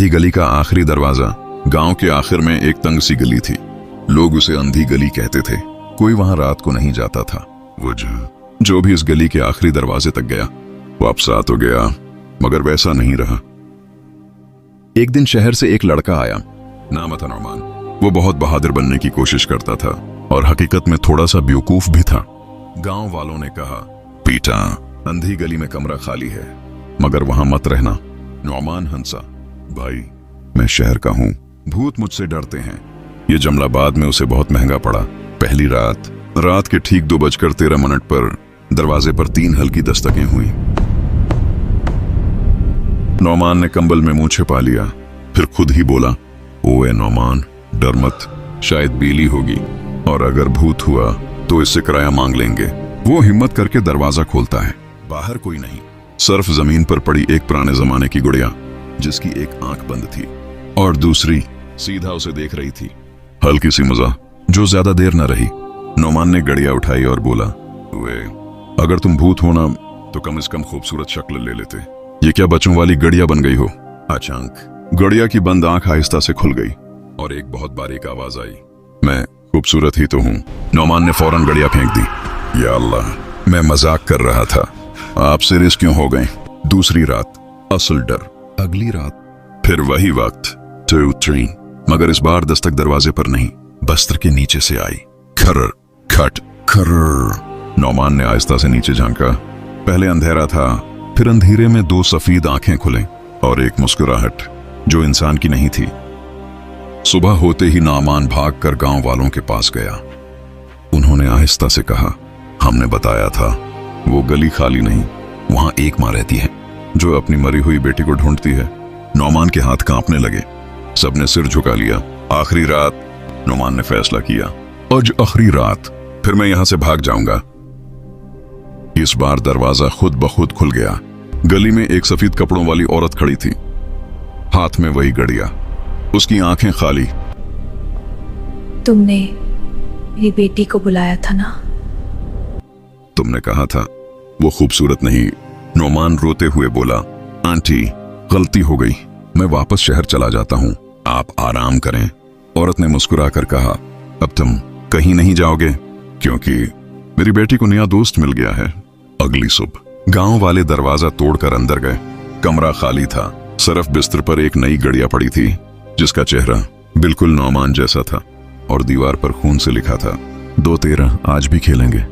अंधी गली का आखिरी दरवाजा। गांव के आखिर में एक तंग सी गली थी। लोग उसे अंधी गली कहते थे। कोई वहां रात को नहीं जाता था। वो जो भी इस गली के आखिरी दरवाजे तक गया वापस आ तो गया, मगर वैसा नहीं रहा। एक दिन शहर से एक लड़का आया। नाम था नौमान। वो बहुत बहादुर बनने की कोशिश करता था और हकीकत में थोड़ा सा बेवकूफ भी था। गांव वालों ने कहा, बेटा, अंधी गली में कमरा खाली है, मगर वहां मत रहना। नौमान हंसा, भाई, मैं शहर का हूं, भूत मुझसे डरते हैं। ये जुमला बाद में उसे बहुत महंगा पड़ा। पहली रात के ठीक 2:13 पर दरवाजे पर 3 हल्की दस्तकें हुई। नौमान ने कंबल में मुंह छिपा लिया, फिर खुद ही बोला, ओए नौमान, डर मत, शायद बिल्ली होगी, और अगर भूत हुआ तो इससे किराया मांग लेंगे। वो हिम्मत करके दरवाजा खोलता है। बाहर कोई नहीं, सिर्फ जमीन पर पड़ी एक पुराने जमाने की गुड़िया, जिसकी एक आंख बंद थी और दूसरी सीधा उसे देख रही थी। हल्की सी मजा जो ज्यादा देर न रही। नौमान ने गड़िया उठाई और बोला, वे, अगर तुम भूत हो ना तो कम से कम खूबसूरत शक्ल ले लेते। ये क्या बच्चों वाली गड़िया बन गई हो? अचानक गड़िया की बंद आंख आहिस्ता से खुल गई और एक बहुत बारीक आवाज आई, मैं खूबसूरत ही तो हूं। नौमान ने फौरन गड़िया फेंक दी। या अल्लाह, मैं मजाक कर रहा था, आप सीरियस क्यों हो गए? दूसरी रात, असल डर। अगली रात, फिर वही वक्त, 2, 3, मगर इस बार दस्तक दरवाजे पर नहीं, बस्तर के नीचे से आई। खर्र, खट, खर्र। नौमान ने आहिस्ता से नीचे झांका। पहले अंधेरा था, फिर अंधेरे में 2 सफेद आंखें खुले और एक मुस्कुराहट जो इंसान की नहीं थी। सुबह होते ही नौमान भागकर गांव वालों के पास गया। उन्होंने आहिस्ता से कहा, हमने बताया था, वो गली खाली नहीं, वहां एक मां रहती है जो अपनी मरी हुई बेटी को ढूंढती है। नौमान के हाथ कांपने लगे। सबने सिर झुका लिया। आखिरी रात, नौमान ने फैसला किया, आज आखिरी रात, फिर मैं यहां से भाग जाऊंगा। इस बार दरवाजा खुद ब खुद खुल गया। गली में एक सफेद कपड़ों वाली औरत खड़ी थी, हाथ में वही गड़िया, उसकी आंखें खाली। तुमने मेरी बेटी को बुलाया था ना? तुमने कहा था वो खूबसूरत नहीं। नौमान रोते हुए बोला, आंटी, गलती हो गई, मैं वापस शहर चला जाता हूं, आप आराम करें। औरत ने मुस्कुराकर कहा, अब तुम कहीं नहीं जाओगे क्योंकि मेरी बेटी को नया दोस्त मिल गया है। अगली सुबह गांव वाले दरवाजा तोड़कर अंदर गए। कमरा खाली था, सिर्फ बिस्तर पर एक नई गड़िया पड़ी थी जिसका चेहरा बिल्कुल नौमान जैसा था और दीवार पर खून से लिखा था, 2-13 आज भी खेलेंगे।